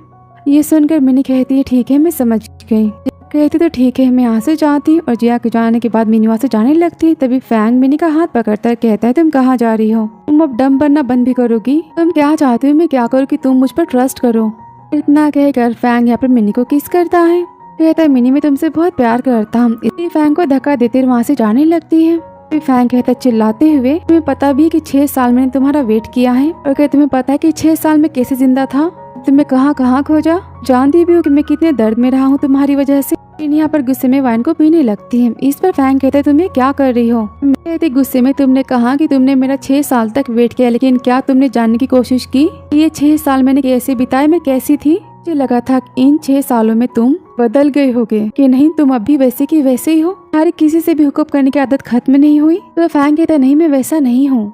ये सुनकर मिनी कहती है ठीक है मैं समझ गई। कहती तो ठीक है मैं यहाँ से जाती हूँ। और जिया के जाने के बाद मिनी वहाँ से जाने लगती है। तभी फैंग मिनी का हाथ पकड़ता है कहता है तुम कहाँ जा रही हो, तुम अब डम बनना बंद भी करोगी, तुम क्या चाहती हो मैं क्या करूँ कि तुम मुझ पर ट्रस्ट करो। इतना कहकर फैंग यहाँ पर मिनी को किस करता है, कहता है मिनी मैं तुमसे बहुत प्यार करता हूँ। इतनी फैंग को धक्का देते वहाँ से जाने लगती है। फैंग कहता है चिल्लाते हुए तुम्हें पता भी कि 6 साल मैंने तुम्हारा वेट किया है, और क्या तुम्हें पता है कि 6 साल में कैसे जिंदा था, तुम्हें कहाँ कहाँ खोजा, जानती भी हो कि मैं कितने दर्द में रहा हूँ तुम्हारी वजह से। यहाँ पर गुस्से में वाइन को पीने लगती है। इस पर फैंग कहता है तुम ये क्या कर रही हो। कहते गुस्से में तुमने कहा कि तुमने मेरा 6 साल तक वेट किया, लेकिन क्या तुमने जानने की कोशिश की ये 6 साल मैंने कैसे बिताए, मैं कैसी थी। मुझे लगा था कि इन 6 सालों में तुम बदल गए होगे, कि नहीं तुम अब भी वैसे की वैसे ही हो, हर किसी से भी हुकूम करने की आदत खत्म नहीं हुई। तो फैंग कहता नहीं मैं वैसा नहीं हूँ।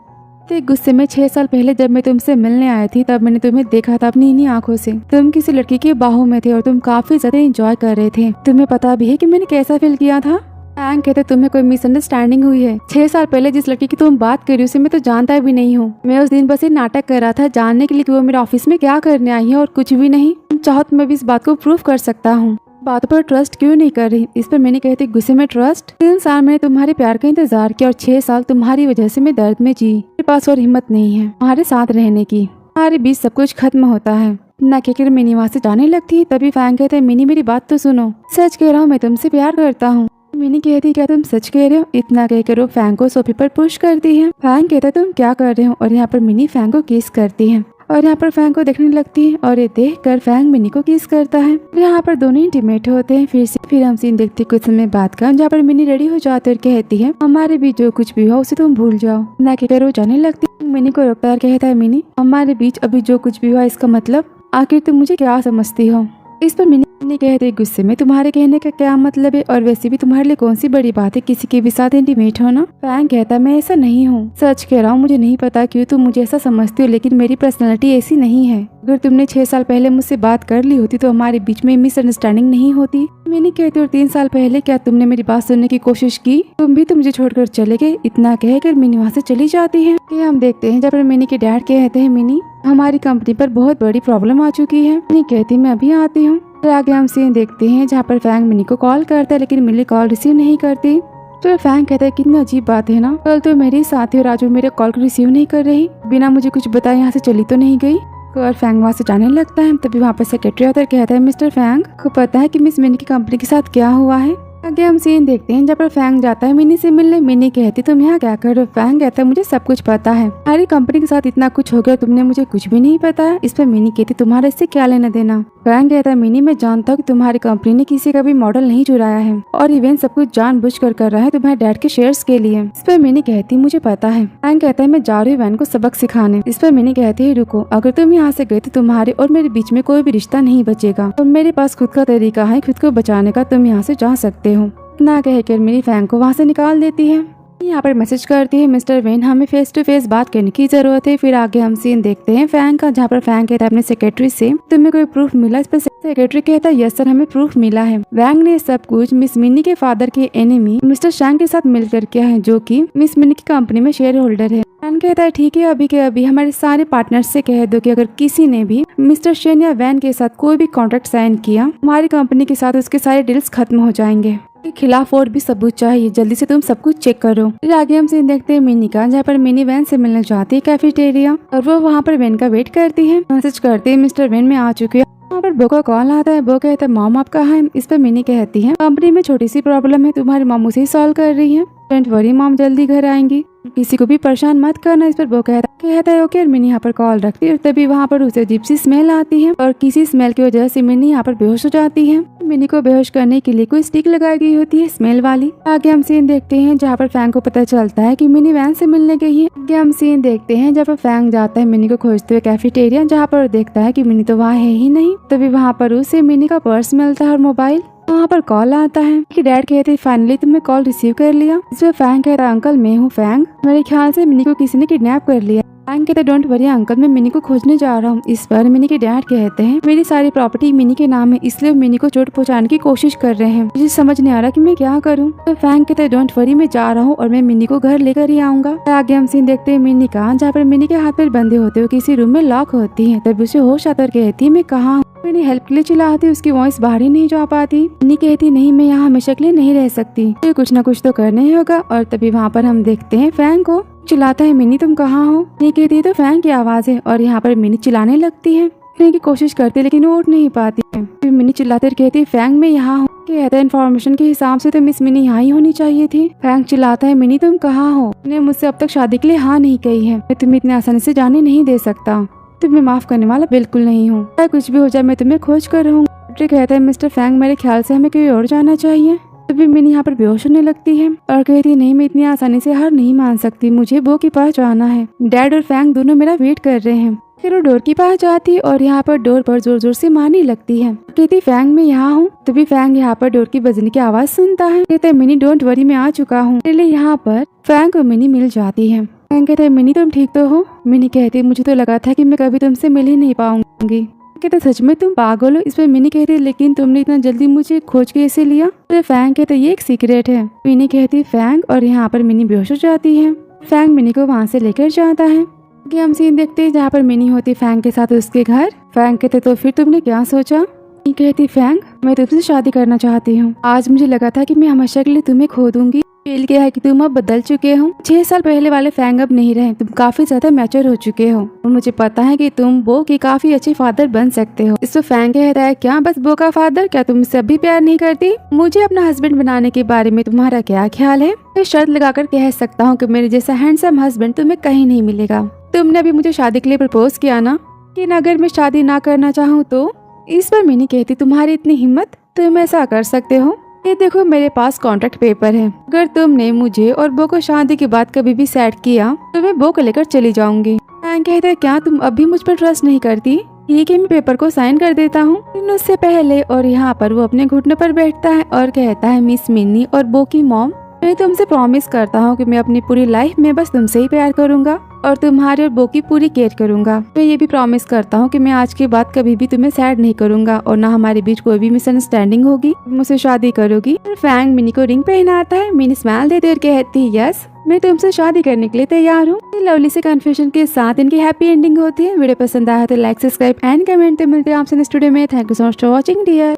तो गुस्से में 6 साल पहले जब मैं तुमसे मिलने आई थी तब मैंने तुम्हें देखा था अपनी इन्हीं आंखों से, तुम किसी लड़की की बाहों में थे और तुम काफी ज्यादा एंजॉय कर रहे थे, तुम्हें पता भी है कि मैंने कैसा फील किया था। फैंग कहते तुम्हें कोई मिसअंडरस्टैंडिंग हुई है, 6 साल पहले जिस लड़की की तुम बात कर रही हो उसे मैं तो जानता भी नहीं हूँ, मैं उस दिन बस ये नाटक कर रहा था जानने के लिए कि वो मेरे ऑफिस में क्या करने आई है और कुछ भी नहीं, तुम चाहो तो मैं भी इस बात को प्रूव कर सकता हूँ, बातों पर ट्रस्ट क्यों नहीं कर रही। इस पर मैंने कहती गुस्से में ट्रस्ट, 3 साल मैंने तुम्हारे प्यार का इंतजार किया और 6 साल तुम्हारी वजह से मैं दर्द में जी, मेरे पास और हिम्मत नहीं है तुम्हारे साथ रहने की। हमारे बीच सब कुछ खत्म होता है। ना कहकर मिनी वहाँ से जाने लगती है। तभी फैंग कहते हैं मिनी मेरी बात तो सुनो, सच कह रहा हूँ मैं तुमसे प्यार करता हूँ। मिनी कहती क्या तुम सच कह रहे हो? इतना कहकर वो फैंग को सोफे पर पुश करती है। फैंग कहता है तुम क्या कर रहे हो? और यहाँ पर मिनी फैंग को किस करती है और यहाँ पर फैंग को देखने लगती है और ये देख कर फैंग मिनी को किस करता है। यहाँ पर दोनों इंटीमेट होते हैं। फिर हम सीन देखते कुछ समय बाद का, जहाँ पर मिनी रेडी हो जाती है और कहती है हमारे बीच जो कुछ भी हो उसे तुम भूल जाओ। ना कहकर वो जाने लगती है। मिनी को रोकता है, कहता है मिनी हमारे बीच अभी जो कुछ भी हुआ इसका मतलब आखिर तुम मुझे क्या समझती हो? इस पर मिनी कहते गुस्से में तुम्हारे कहने का क्या मतलब है और वैसे भी तुम्हारे लिए कौन सी बड़ी बात है किसी के भी साथ इंटीमेट होना? फैंग कहता मैं ऐसा नहीं हूँ, सच कह रहा हूँ, मुझे नहीं पता क्यों तुम मुझे ऐसा समझती हो, लेकिन मेरी पर्सनालिटी ऐसी नहीं है। अगर तुमने 6 साल पहले मुझसे बात कर ली होती तो हमारे बीच में मिसअंडरस्टैंडिंग नहीं होती। मैंने कहती और 3 साल पहले क्या तुमने मेरी बात सुनने की कोशिश की? तुम भी तो मुझे छोड़कर चले गए। इतना कहकर मिनी वहाँ से चली जाती है। हम देखते हैं जब मिनी के डैड कहते हैं मिनी हमारी कंपनी पर बहुत बड़ी प्रॉब्लम आ चुकी है। मिनी कहती मैं अभी आती हूँ। आगे हम सीन देखते हैं जहाँ पर फैंग मिनी को कॉल करता है लेकिन मिनी कॉल रिसीव नहीं करती। तो फैंग कहता है कितनी अजीब बात है ना, कल तो मेरी साथी और आज वो मेरे कॉल को रिसीव नहीं कर रही, बिना मुझे कुछ बताए यहाँ से चली तो नहीं गई। और फैंग वहाँ से जाने लगता है। तभी वहाँ पर सेक्रेटरी आता है, कहता है मिस्टर फैंग को पता है कि मिस मिनी की कंपनी के साथ क्या हुआ है? आगे हम सीन देखते हैं जब पर फैंग जाता है मिनी से मिलने। मिनी कहती तुम यहाँ क्या कर रहे हो? फैंग कहता है मुझे सब कुछ पता है, हमारी कंपनी के साथ इतना कुछ हो गया तुमने मुझे कुछ भी नहीं पता। इस पर मिनी कहती तुम्हारा इससे क्या लेना देना? फैंग कहता है मिनी मैं जानता हूँ कि तुम्हारी कंपनी ने किसी का भी मॉडल नहीं चुराया है और इवेंट सब कुछ जानबूझकर कर रहा है तुम्हारे डैड के शेयर्स के लिए। इस पर मिनी कहती मुझे पता है। फैंग कहता है मैं जा रही हूँ वैन को सबक सिखाने। इस पर मिनी कहती है रुको, अगर तुम यहाँ से गए तो तुम्हारे और मेरे बीच में कोई भी रिश्ता नहीं बचेगा और मेरे पास खुद का तरीका है खुद को बचाने का, तुम यहाँ से जा सकते हो। ना कहकर मिनी फैंग को वहाँ से निकाल देती है। यहाँ पर मैसेज करती है मिस्टर वेन हमें फेस टू फेस बात करने की जरूरत है। फिर आगे हम सीन देखते हैं फैंग का, जहाँ पर फैंग कहता है अपने सेक्रेटरी से तुम्हें कोई प्रूफ मिला? इस पर सेक्रेटरी कहता है यस सर हमें प्रूफ मिला है। वैंग ने सब कुछ मिस मिनी के फादर के एनिमी मिस्टर शैंग के साथ मिलकर किया है जो कि मिस मिनी की कंपनी में शेयर होल्डर है। फैंग कहता है ठीक है अभी के अभी हमारे सारे पार्टनर्स से कह दो कि अगर किसी ने भी मिस्टर शेन या वैन के साथ कोई भी कॉन्ट्रैक्ट साइन किया हमारी कंपनी के साथ उसके सारे डील्स खत्म हो जाएंगे। के खिलाफ और भी सबूत चाहिए, जल्दी से तुम सब कुछ चेक करो। फिर आगे हम सीन देखते हैं मिनी का, जहाँ पर मिनी वैन से मिलने जाती है कैफेटेरिया और वो वहाँ पर वैन का वेट करती है। मैसेज करते हैं मिस्टर वैन में आ चुकी है। वहाँ पर बो का कॉल आता है। बो कहता है मॉम आप कहाँ हैं? इस पर मिनी कहती है कंपनी में छोटी सी प्रॉब्लम है, तुम्हारी मॉम उसे ही सॉल्व कर रही है, डोंट वरी मॉम जल्दी घर आएंगी, किसी को भी परेशान मत करना। इस पर वो कहता है ओके और मिनी यहाँ पर कॉल रखती है और तभी वहाँ पर उसे अजीब सी स्मेल आती है और किसी स्मेल की वजह से मिनी यहाँ पर बेहोश हो जाती है। मिनी को बेहोश करने के लिए कोई स्टिक लगाई गई होती है स्मेल वाली। आगे हम सीन देखते हैं जहाँ पर फैंग को पता चलता है कि मिनी वैन से मिलने गई है। आगे हम सीन देखते हैं जहाँ पर फैंग जाता है मिनी को खोजते हुए कैफेटेरिया, जहाँ पर देखता है कि मिनी तो वहाँ है ही नहीं। तभी वहाँ पर उसे मिनी का पर्स मिलता है और मोबाइल। वहाँ पर कॉल आता है कि डैड कहते फाइनली तुमने कॉल रिसीव कर लिया। इसमें फैंग कहता अंकल मैं हूँ फैंग, मेरे ख्याल से मिनी को किसी ने किडनैप कर लिया। फैंग कहते डोंट वरी अंकल मैं मिनी को खोजने जा रहा हूँ। इस पर मिनी के डैड कहते हैं मेरी सारी प्रॉपर्टी मिनी के नाम है, इसलिए मिनी को चोट पहुँचाने की कोशिश कर रहे हैं, मुझे समझ नहीं आ रहा कि मैं क्या करूँ। तो फैंग कहते डोंट वरी मैं जा रहा हूँ और मैं मिनी को घर लेकर ही आऊंगा। आगे हम सीन देखते हैं मिनी का, जहाँ पर मिनी के हाथ पैर बंधे होते हुए किसी रूम में लॉक होती है। तभी उसे होश आता कहती है मैं कहाँ हूँ। मैंने हेल्प के लिए चिल्लाती, उसकी वॉइस बाहर ही नहीं जा पाती। मिनी कहती नहीं मैं यहाँ हमेशा के लिए नहीं रह सकती, तो कुछ न कुछ तो करना ही होगा। और तभी वहाँ पर हम देखते हैं फैंग को चिल्लाता है मिनी तुम कहाँ हो? मिनी कहती है तो फैंग की आवाज है और यहाँ पर मिनी चिल्लाने लगती है, उठने की कोशिश करती है लेकिन वो उठ नहीं पाती है। फिर मिनी चिल्लाते कहती है फैंग मैं यहाँ हूँ। कहता है इन्फॉर्मेशन के हिसाब से तो मिस मिनी यहाँ ही होनी चाहिए थी। फैंग चिल्लाता है मिनी तुम कहाँ हो? तुमने मुझसे अब तक शादी के लिए हाँ नहीं कही है, मैं तुम्हें इतनी आसानी से जाने नहीं दे सकता, तुम्हें माफ करने वाला बिल्कुल नहीं हूँ, चाहे कुछ भी हो जाए मैं तुम्हें खोज कर रहूंगा। कहता है मिस्टर फैंग मेरे ख्याल से हमें कहीं और जाना चाहिए। तभी मिनी यहाँ पर बेहोश होने लगती है और कहती है नहीं मैं इतनी आसानी से हार नहीं मान सकती, मुझे बो के पास जाना है, डैड और फैंग दोनों मेरा वेट कर रहे हैं। फिर वो डोर के पास जाती है और यहाँ पर डोर पर जोर जोर से मारने लगती है। कहती फैंग मैं यहाँ हूँ। तभी फैंग यहाँ पर डोर की बजने की आवाज सुनता है। कहता है मिनी डोंट वरी मैं आ चुका हूँ। यहाँ पर फैंग और मिनी मिल जाती है। फैंग कहता है मिनी तुम ठीक तो हो? मिनी कहती है मुझे तो लगा था कि मैं कभी तुमसे मिल ही नहीं पाऊंगी। कहते सच में तुम पागल हो? इस पर मिनी कहती लेकिन तुमने इतना जल्दी मुझे खोज के ऐसे लिया? तो फैंग कहते ये एक सीक्रेट है। मिनी कहती फैंग और यहाँ पर मिनी बेहोश हो जाती है। फैंग मिनी को वहाँ से लेकर जाता है। कि हम सीन देखते हैं जहाँ पर मिनी होती फैंग के साथ उसके घर। फैंग कहते तो फिर तुमने क्या सोचा? कहती फैंग मैं तुमसे शादी करना चाहती हूँ, आज मुझे लगा था कि मैं हमेशा के लिए तुम्हें खो दूंगी, फील किया है कि तुम अब बदल चुके हो। 6 साल पहले वाले फैंग अब नहीं रहे, तुम काफी ज्यादा मैच्योर हो चुके हो और मुझे पता है कि तुम बो के काफी अच्छे फादर बन सकते हो। इस पर फैंग कहता है, क्या बस बो का फादर? क्या तुम मुझसे अभी प्यार नहीं करती? मुझे अपना हस्बैंड बनाने के बारे में तुम्हारा क्या ख्याल है? मैं शर्त लगाकर कह सकता हूँ कि मेरे जैसा हैंडसम हस्बैंड तुम्हें कहीं नहीं मिलेगा। तुमने अभी मुझे शादी के लिए प्रपोज किया ना, कि अगर मैं शादी ना करना चाहूँ तो? इस पर मिनी कहती, तुम्हारी इतनी हिम्मत, तुम ऐसा कर सकते हो? ये देखो मेरे पास कॉन्ट्रैक्ट पेपर है, अगर तुमने मुझे और बो को शादी के बाद कभी भी सेट किया तो मैं बो को लेकर चली जाऊंगी। फैंग कहता है, क्या तुम अभी मुझ पर ट्रस्ट नहीं करती? ठीक है, मैं पेपर को साइन कर देता हूँ। लेकिन उससे पहले और यहाँ पर वो अपने घुटने पर बैठता है और कहता है, मिस मिनी और बो की मॉम, मैं तुमसे प्रॉमिस करता हूँ कि मैं अपनी पूरी लाइफ में बस तुमसे ही प्यार करूंगा और तुम्हारे और बो की पूरी केयर करूंगा। मैं ये भी प्रॉमिस करता हूँ कि मैं आज के बाद कभी भी तुम्हें सैड नहीं करूंगा और ना हमारे बीच कोई भी मिसअंडरस्टैंडिंग होगी। मुझसे शादी करोगी? फैंग मिनी को रिंग पहनाता है। मिनी स्माइल देती और कहती है, यस, मैं तुमसे शादी करने के लिए तैयार हूँ। लवली से कन्फ्यूजन के साथ इनकी हैप्पी एंडिंग होती है। वीडियो पसंद आया तो लाइक, सब्सक्राइब एंड कमेंट। मिलते हैं आपसे नेक्स्ट वीडियो में। Thank you so much for watching dear.